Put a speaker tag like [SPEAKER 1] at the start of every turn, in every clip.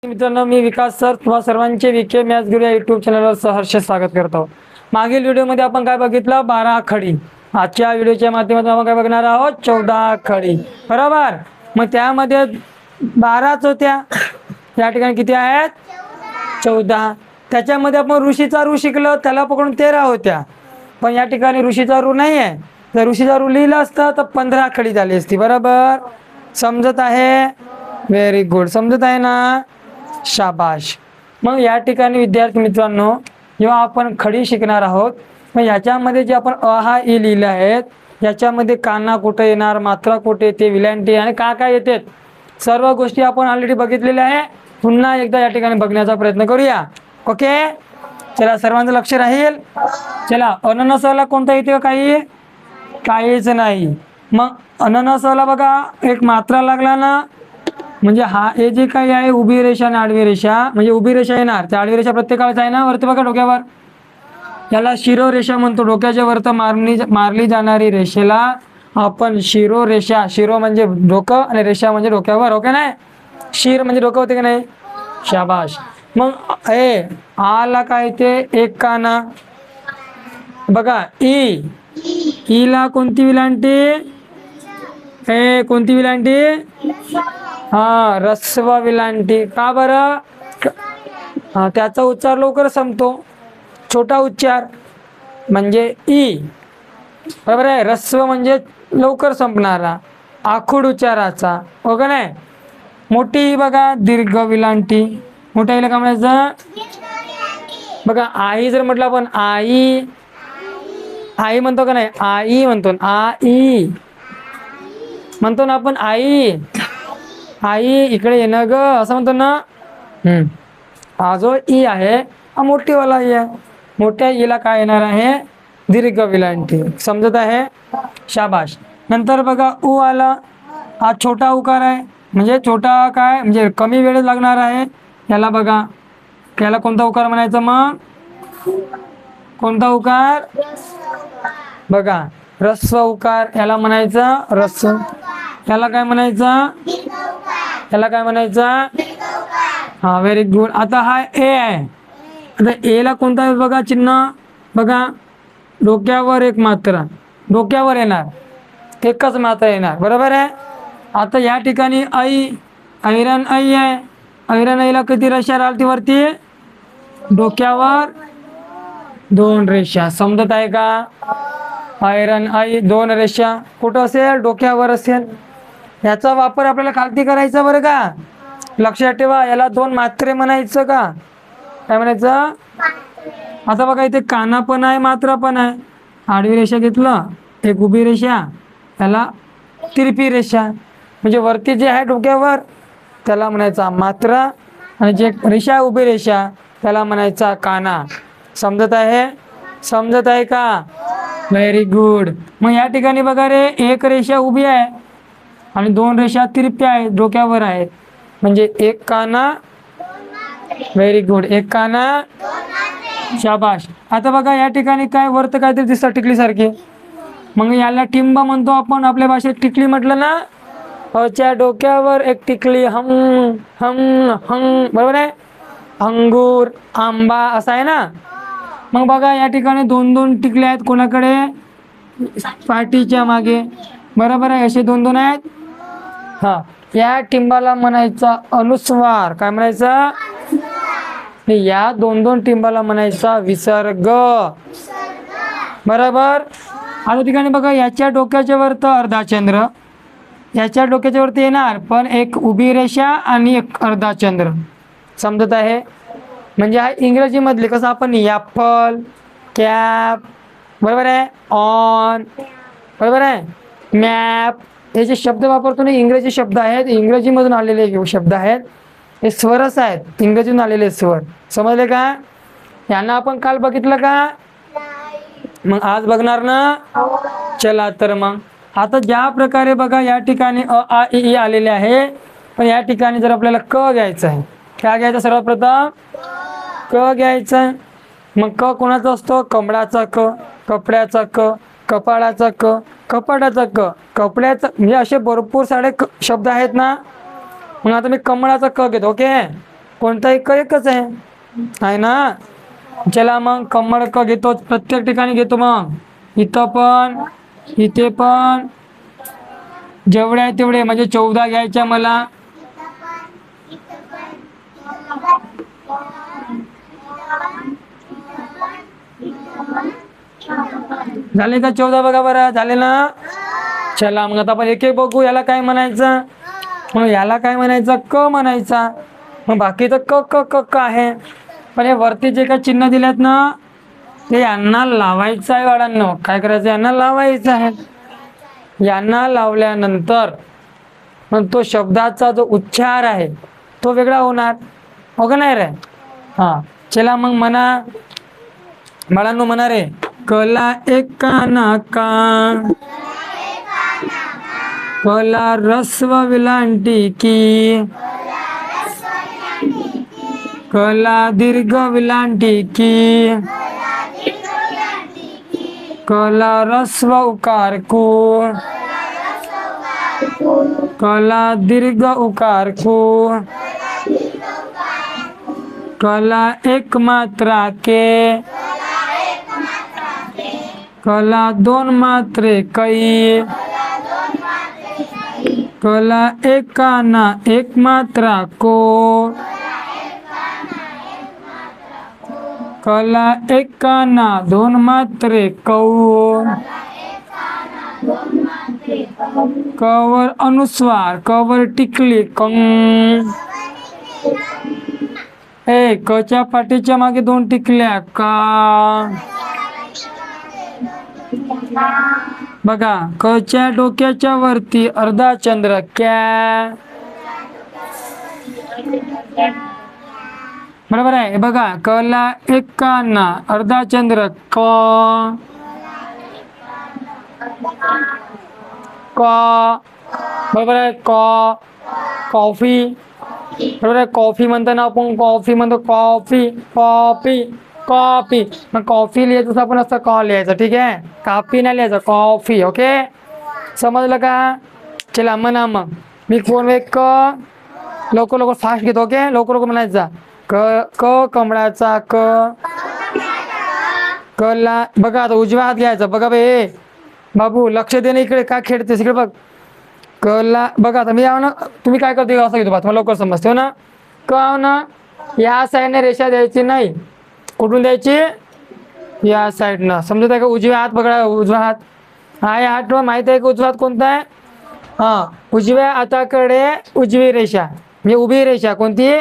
[SPEAKER 1] मित्रांनो, मी विकास सर तुम्हा सर्वांचे विके मॅथ्स गुरु या युट्यूब चॅनलवर सहर्ष स्वागत करतो. मागील व्हिडिओमध्ये आपण काय बघितलं? 12 खडी. आजच्या व्हिडिओच्या माध्यमातून आपण काय बघणार आहोत? 14 खडी. बरोबर. मग त्यामध्ये 12च होत्या, या ठिकाणी किती आहेत? 14. त्याच्यामध्ये आपण ऋषीचा रू शिकलो, त्याला पकडून 13 होत्या. पण या ठिकाणी ऋषीचा रू नाही आहे. जर ऋषीचा रू लिहिला असता तर 15 खडी झाली असती. बरोबर. समजत आहे? Very good. समजत आहे ना? शाबाश. मग या ठिकाणी विद्यार्थी मित्रांनो, जेव्हा आपण खडी शिकणार आहोत, मग याच्यामध्ये जे आपण अ हा ई लिहिले आहेत, याच्यामध्ये काना कुठे येणार, मात्रा कुठे येते, विलांटी आणि काय काय येते, सर्व गोष्टी आपण ऑलरेडी बघितलेल्या आहे. पुन्हा एकदा या ठिकाणी बघण्याचा प्रयत्न करूया. ओके, चला सर्वांचं लक्ष राहील. चला, अननसाला कोणता येते? काहीच नाही. मग अननसाला बघा, एक मात्रा लागला ना, म्हणजे हा हे जे काही आहे उभी रेषा आणि आडवी रेषा, म्हणजे उभी रेषा येणार, त्या आडवी रेषा प्रत्येकालाच आहे ना वरती बघा डोक्यावर, याला शिरोरेषा म्हणतो. डोक्याच्या वरती मारली जाणारी रेषेला आपण शिरोरेषा, शिरो म्हणजे डोकं आणि रेषा म्हणजे डोक्यावर. ओके नाही? शिर म्हणजे डोकं होते की नाही? शाबाश. मग आला काय ते? एक काना. बघा ई ला कोणती विलांटी? कोणती विलांटी? हा, रस्व विलांटी. का बरं? हा, त्याचा उच्चार लवकर संपतो, छोटा उच्चार म्हणजे ई. बरोबर आहे. रस्व म्हणजे लवकर संपणारा, आखूड उच्चाराचा. ओके नाही? मोठी बघा, दीर्घ विलांटी. मोठ्या आईला काय म्हणायचं? बघा, आई जर म्हटलं आपण आई म्हणतो का नाही? आई म्हणतो. आई म्हणतो ना आपण. आई इकडे येणं ग, असं म्हणतो ना. हा जो ई आहे हा मोठीवाला ई आहे. मोठ्या ईला काय येणार आहे? दीर्घ विलांटी. समजत आहे? शाबाश. नंतर बघा उ आला, हा छोटा उकार आहे, म्हणजे छोटा काय म्हणजे कमी वेळ लागणार आहे. याला बघा, याला कोणता उकार म्हणायचं? मग कोणता उकार? बघा, रस्व उकार. याला म्हणायचं रस्व. याला काय म्हणायचं? याला काय म्हणायचं? हा, व्हेरी गुड. आता हा ए आहे. आता ए ला कोणता आहे बघा चिन्ह? बघा, डोक्यावर एक मात्रा, डोक्यावर येणार, एकच मात्रा येणार. बरोबर आहे. आता या ठिकाणी ऐरण ऐ आहे. ऐरण ऐला किती रेषा राहते वरती? डोक्यावर 2 रेषा. समजत आहे का? ऐरण ऐ 2 रेषा कुठं असेल? डोक्यावर असेल. याचा वापर आपल्याला खालती करायचा बरं का. लक्षात ठेवा, याला 2 मात्रे म्हणायचं का? काय म्हणायचं? आता बघा, इथे काना पण आहे, मात्रा पण आहे. आडवी रेषा घेतलं, एक उभी रेषा, याला तिरपी रेषा, म्हणजे वरती जे आहे डोक्यावर त्याला म्हणायचा मात्रा, आणि जे रेषा उभी रेषा त्याला म्हणायचा काना. समजत आहे? समजत आहे का? Very good. मग या ठिकाणी बघा रे, एक रेषा उभी आहे आणि 2 रेषा तिरप्या आहेत, डोक्यावर आहेत, म्हणजे एक काना. Very good. एक काना. शाबाश. आता बघा, या ठिकाणी काय वरत काहीतरी दिसतं टिकली सारखी, मग याला टिंब म्हणतो आपण. आपल्या भाषेत टिकली म्हटलं ना, च्या डोक्यावर एक टिकली. हम हम. बरोबर आहे. अंगूर, आंबा असं आहे ना. मग बघा, या ठिकाणी 2 टिकले आहेत. कोणाकडे? पाठीच्या मागे. बरोबर आहे. असे 2 आहेत. हा, या टिंबाला म्हणायचा अनुस्वार. काय म्हणायचा? या 2 टिंबाला म्हणायचा विसर्ग. बरोबर. आता ठिकाणी बघा, याच्या डोक्याच्या वरती अर्धाचंद्र, याच्या डोक्याच्या वरती येणार पण एक उभी रेषा आणि एक अर्धाचंद्र. समजत आहे? म्हणजे हा इंग्रजी मधले कसं आपण ॲपल, कॅप, बरोबर आहे, ऑन, बरोबर आहे, मॅप, हे जे शब्द वापरतो ना, इंग्रजी शब्द आहेत, इंग्रजीमधून आलेले शब्द आहेत. हे स्वरच आहेत, इंग्रजीतून आलेले स्वर. समजले का? यांना आपण काल बघितलं का? मग आज बघणार ना? चला तर मग आता ज्या प्रकारे बघा, या ठिकाणी अ आ इ ई आलेले आहे, पण या ठिकाणी जर आपल्याला क घ्यायचं आहे, काय घ्यायचं? सर्वप्रथम क घ्यायचं. मग क कोणाचा असतो? कमळाचा क, कपड्याचा क, कपाळाचा क, कपाटाचा क, कपड्याचा, म्हणजे असे भरपूर सारे शब्द आहेत ना. मग आता मी कमळाचा क घेतो. ओके. कोणताही क एकच आहे ना. चला मग कमळ क घेतो, प्रत्येक ठिकाणी घेतो. मग इथं पण, इथे पण, जेवढे आहे तेवढे, म्हणजे 14 घ्यायच्या मला. झाले का 14? बघा बरं, झाले ना. चला मग आता आपण एक एक बघू. याला काय म्हणायचं? मग याला काय म्हणायचं? क म्हणायचा. मग बाकी तर क क क क आहे, पण हे वरती जे काही चिन्ह दिलेत ना, ते यांना लावायचं आहे बाळांनो. काय करायचं? यांना लावायचं आहे. यांना लावल्यानंतर मग तो शब्दाचा जो उच्चार आहे तो वेगळा होणार, हो का नाही रे? हा, चला मग म्हणा बाळांनो, म्हणा रे. कला एका नाका, कला रस्व विलांटी की, कला दीर्घ विलांटी की, कला रस्व उकार को, कला दीर्घ उकार को, कला एक मात्रा के, कला दोन मात्रे कई, कला एक काना एक मात्रा को, कला एक काना दोन मात्रे कौ, कवर अनुस्वार, कवर टिकली कंग. कच्या पाठीच्या मागे 2 टिकल्या का. बघा, कच्या डोक्याच्या वरती अर्धा चंद्र क्या. बरोबर आहे. बघा, कला एकाना अर्धा चंद्र क, बरोबर आहे. कॉफी, बरोबर आहे. कॉफी म्हणताना आपण कॉफी म्हणतो, कॉफी कॉफी कॉफी. मग कॉफी लिहायचं आपण असं क लिहायचं, ठीक आहे. कॉफी नाही लिहायचं, कॉफी. ओके, समजलं का? चला म्हणा मग. मी कोण क लवकर फास्ट घेतो. ओके, लवकर म्हणायचा. क कमळाचा क, कला. बघा आता उजवा हात घ्यायचा. बघा बे बाबू, लक्ष दे ना इकडे. काय खेळतेस इकडे बघ. कला. बघा आता मी आव ना, तुम्ही काय करते असं घेतो. तुम्हाला लवकर समजते हो ना. क आव ना, या साईडने रेषा द्यायची नाही. कुठून द्यायची? या साईडनं. समजत आहे का? उजव्या हात पकडा, उजवा हात. हा हात माहित आहे का उजवा हात कोणता आहे? हा, उजव्या हाताकडे उजवी रेषा, म्हणजे उभी रेषा. कोणती?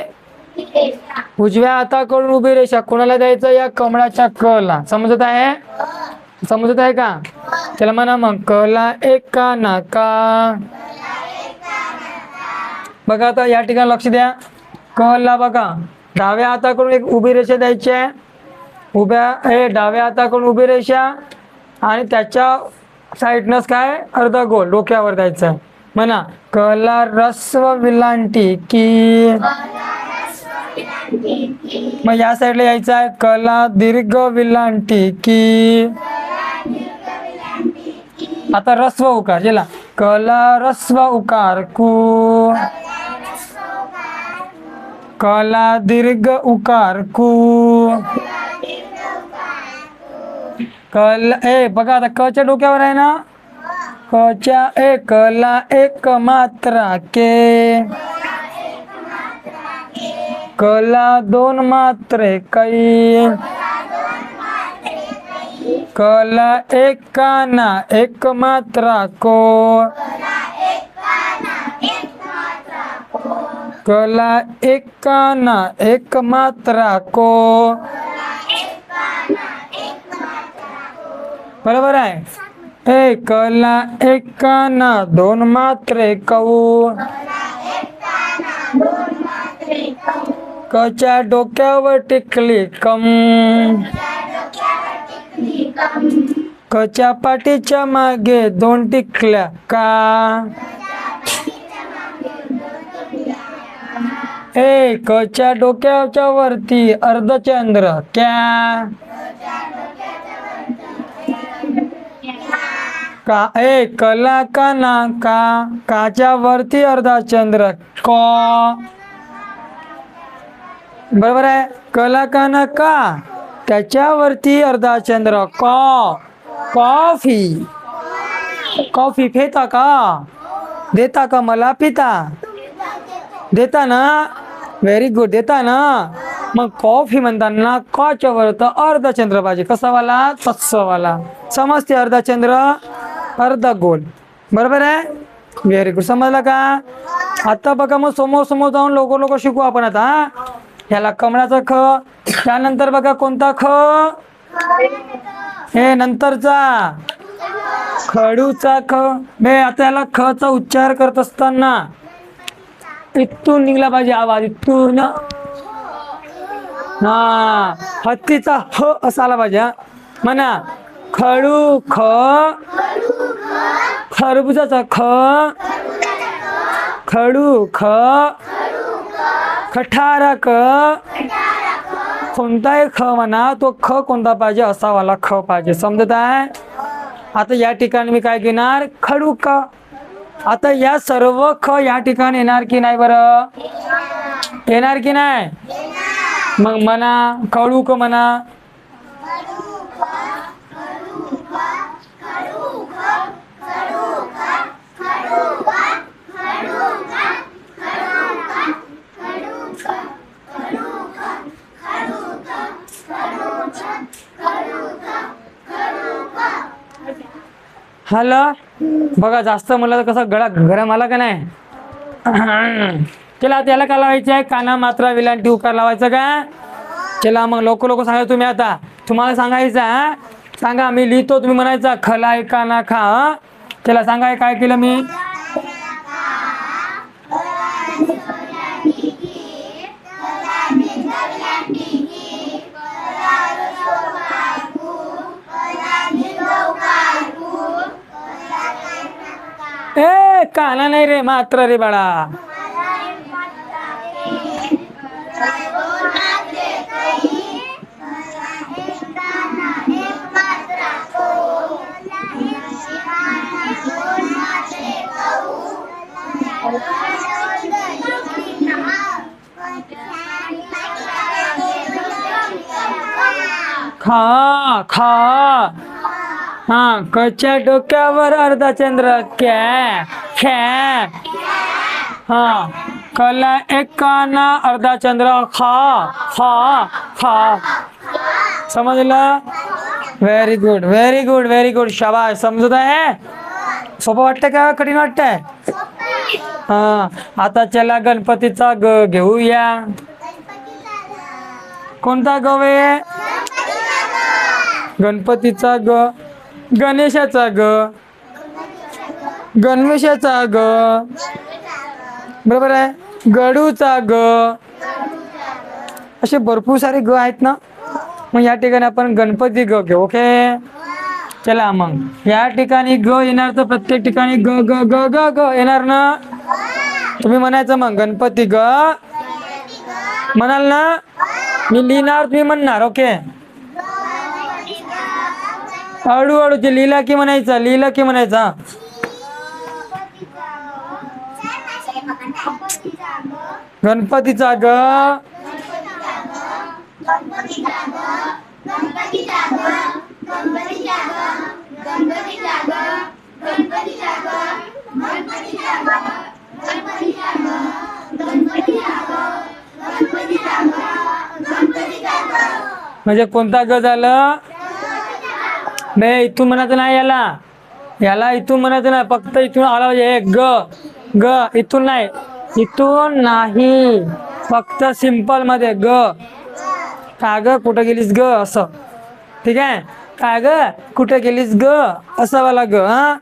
[SPEAKER 1] उजव्या हाताकडून उभी रेषा कोणाला द्यायचं? या कमळाच्या कला. समजत आहे? समजत आहे का? चला म्हणा मग. कला एका नाका. बघा आता या ठिकाणी लक्ष द्या. कला बघा, डाव्या हाताकडून एक उभी रेषा द्यायची आहे. डाव्या हाताकडून उभी रेषा आणि त्याच्या साईडनच काय अर्धा गोल डोक्यावर द्यायचं. म्हणा, कला रस्व विलांटी की. मग या साईडला यायचं आहे. कला दीर्घ विलांटी की. आता रस्व उकार. चला, कला रस्व उकार कू, कला दीर्घ उकार कू, बघा आता कच्या डोक्यावर आहे ना. कच्या कला एक मात्रा के, कला दोन मात्रे कै, कला एक काना एक मात्रा को, कला एक काना एक मात्रा को. बरोबर आहे. कला एक काना दोन मात्रे कौ, कच्या डोक्यावर टिकली कम, कच्या पाठीच्या मागे 2 टिकल्या का. कच्या डोक्याच्या वरती अर्धचंद्र क्या. का. कला का ना का, काच्या वरती अर्धा चंद्र क. बरोबर आहे. कला काना का त्याच्यावरती अर्धा चंद्र कॉफी. कॉफी पिता का, देता का मला पिता, देता ना, व्हेरी गुड, देता ना. मग कॉफी म्हणताना कॉच्या वरत अर्धा चंद्र पाहिजे. कसा वाला, तत्सवाला वाला. समजते, अर्धा चंद्र अर्धा गोल. बरोबर आहे, व्हेरी गुड. समजलं का. आता बघा मग समोर समोर जाऊन लोक शिकू आपण आता. ह्याला कमळाचा ख, त्यानंतर बघा कोणता ख, हे नंतरचा खडूचा ख. बे आता याला ख चा उच्चार करत असताना इथून निघला पाहिजे आवाज, इथून. हा, हत्तीचा ह असा आला पाहिजे. म्हणा, खडू ख, खरबुजाचा ख, खडू ख, खटारा क, कोणताही ख म्हणा, तो ख कोणता पाहिजे, असा वाला ख पाहिजे. समजत आहे. आता या ठिकाणी मी काय घेणार, खडू ख. आता या सर्व ख या ठिकाणी येणार की नाही बरं, येणार की नाही. मग म्हणा, खडू क म्हणा. हॅलो, बघा जास्त मला कसं गरम आला का नाही. चला त्याला काय लावायचं आहे, काना मात्रा विलांटी उकार लावायचं का. चला मग लोक सांगा तुम्ही. आता तुम्हाला सांगायचं, सांगा. मी लिहितो, तुम्ही म्हणायचा खलाय काना खा. चला सांगा काय केलं मी. ए काना नाही रे, मात्र रे बाळा. खा खा. हा, कच्या डोक्यावर अर्धा चंद्र क्या ख्या. हा, कला एक काना अर्धा चंद्र खा खा खा. समजलं. Very good, very good, very good. शाबाश. समजत आहे. सोपं वाटतंय का कठीण वाटतंय. हा, आता चला गणपतीचा ग घेऊया. कोणता ग वे, गणपतीचा ग, गणेशाचा ग, गणवेशाचा ग. बरोबर आहे. गडूचा ग. असे भरपूर सारे ग आहेत ना. मग या ठिकाणी आपण गणपती ग घेऊ. ओके. चला मग या ठिकाणी ग येणार, तर प्रत्येक ठिकाणी ग ग ग ग ग येणार ना. तुम्ही म्हणायचं मग गणपती ग म्हणाल ना. मी लिहिणार, तुम्ही म्हणणार. ओके. हळूहळू ते लिहिला की म्हणायचा, लिहिला की म्हणायचा. गणपतीचा ग, म्हणजे कोणता ग झालं. बे इथून म्हणायचं नाही, याला इथून म्हणायचं नाही. फक्त इथून आला पाहिजे. ग ग, इथून नाही, इथून नाही. फक्त सिंपल मध्ये ग. का ग कुठं गेलीस ग, असं. ठीक आहे. का ग कुठं गेलीस ग, असं वाला ग. हा,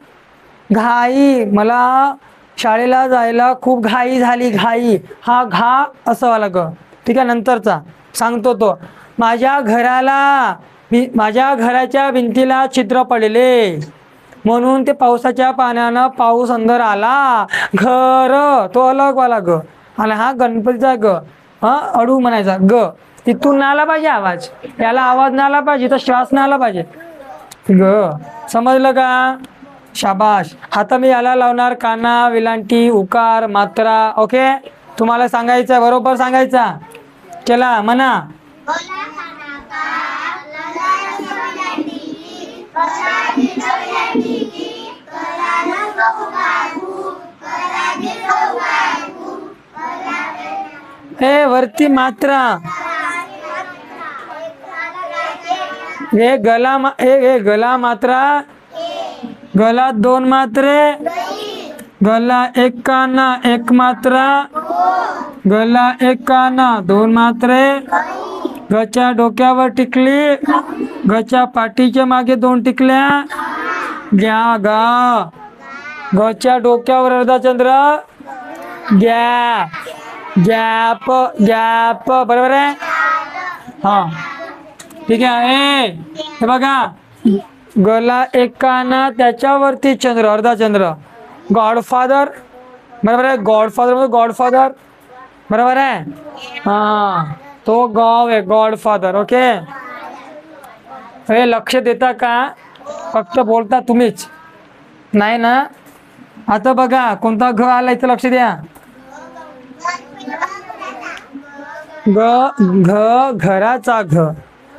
[SPEAKER 1] घाई, मला शाळेला जायला खूप घाई झाली, घाई. हा घा असं वाला ग. ठीक आहे. नंतरचा सांगतो तो. माझ्या घराच्या भिंतीला छिद्र पडले, म्हणून ते पावसाच्या पाण्यानं पाऊस अंदर आला. घर, तो अलग वाला ग. आणि हा गणपतीचा ग. हा, अडू म्हणायचा ग. तिथून नाही आला पाहिजे आवाज, याला आवाज नाही आला पाहिजे, तर श्वास नाही आला पाहिजे ग. समजलं का. शाबाश. आता मी याला लावणार काना विलांटी उकार मात्रा. ओके. तुम्हाला सांगायचं, बरोबर सांगायचा. चला म्हणा. ए वरती मात्रा. गला मात्रा. गला दोन मात्रे. गला एक काना एक मात्रा. गला एक काना दोन मात्रे. गच्या डोक्यावर टिकली. गच्या पाठीच्या मागे दोन टिकल्या. घ्या गा. गच्या डोक्यावर अर्धाचंद्र. घ्या. गॅप गॅप बरोबर आहे. हा ठीक आहे. हे बघा गला एक काना त्याच्यावरती चंद्र अर्धाचंद्र. गॉडफादर बरोबर आहे. गॉडफादर म्हणजे गॉडफादर बरोबर आहे. हा तो गाव आहे गॉडफादर. ओके हे लक्ष देता का? फक्त बोलता तुम्हीच नाही ना. आता बघा कोणता घ आला इथं लक्ष द्या. घ घराचा घ.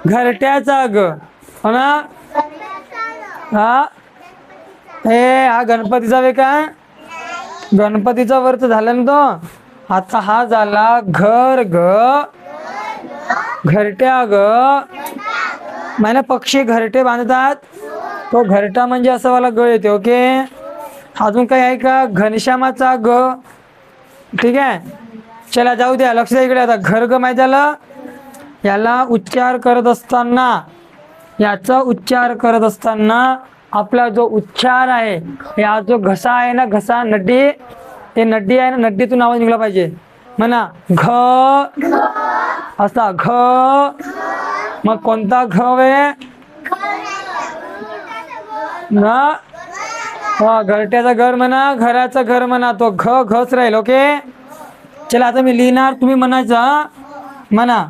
[SPEAKER 1] घरट्याचा घ हो ना. हा हा गणपतीचा वे का. गणपतीचा वर्त झाला ना तो. आता हा झाला घर ग. घरट्या ग म्हणजे पक्षी घरटे बांधतात. तो घरटा म्हणजे असं वाला ग येते. ओके अजून काही आहे का? घनश्यामाचा ग. ठीक आहे चला जाऊ द्या. लक्ष द्या इकडे. आता घर ग माहीत झालं. याला उच्चार करत असताना याचा उच्चार करत असताना आपला जो उच्चार आहे या जो घसा आहे ना घसा नड्डी ते नड्डी आहे ना नड्डीतून आवाज निघला पाहिजे. म्हणा घ असा घ. मग कोणता घ आहे ना. घरट्याचा घर म्हणा. घराचं घर म्हणा. तो घ घच राहील. ओके चला आता मी लिहिणार तुम्ही म्हणायचं म्हणा.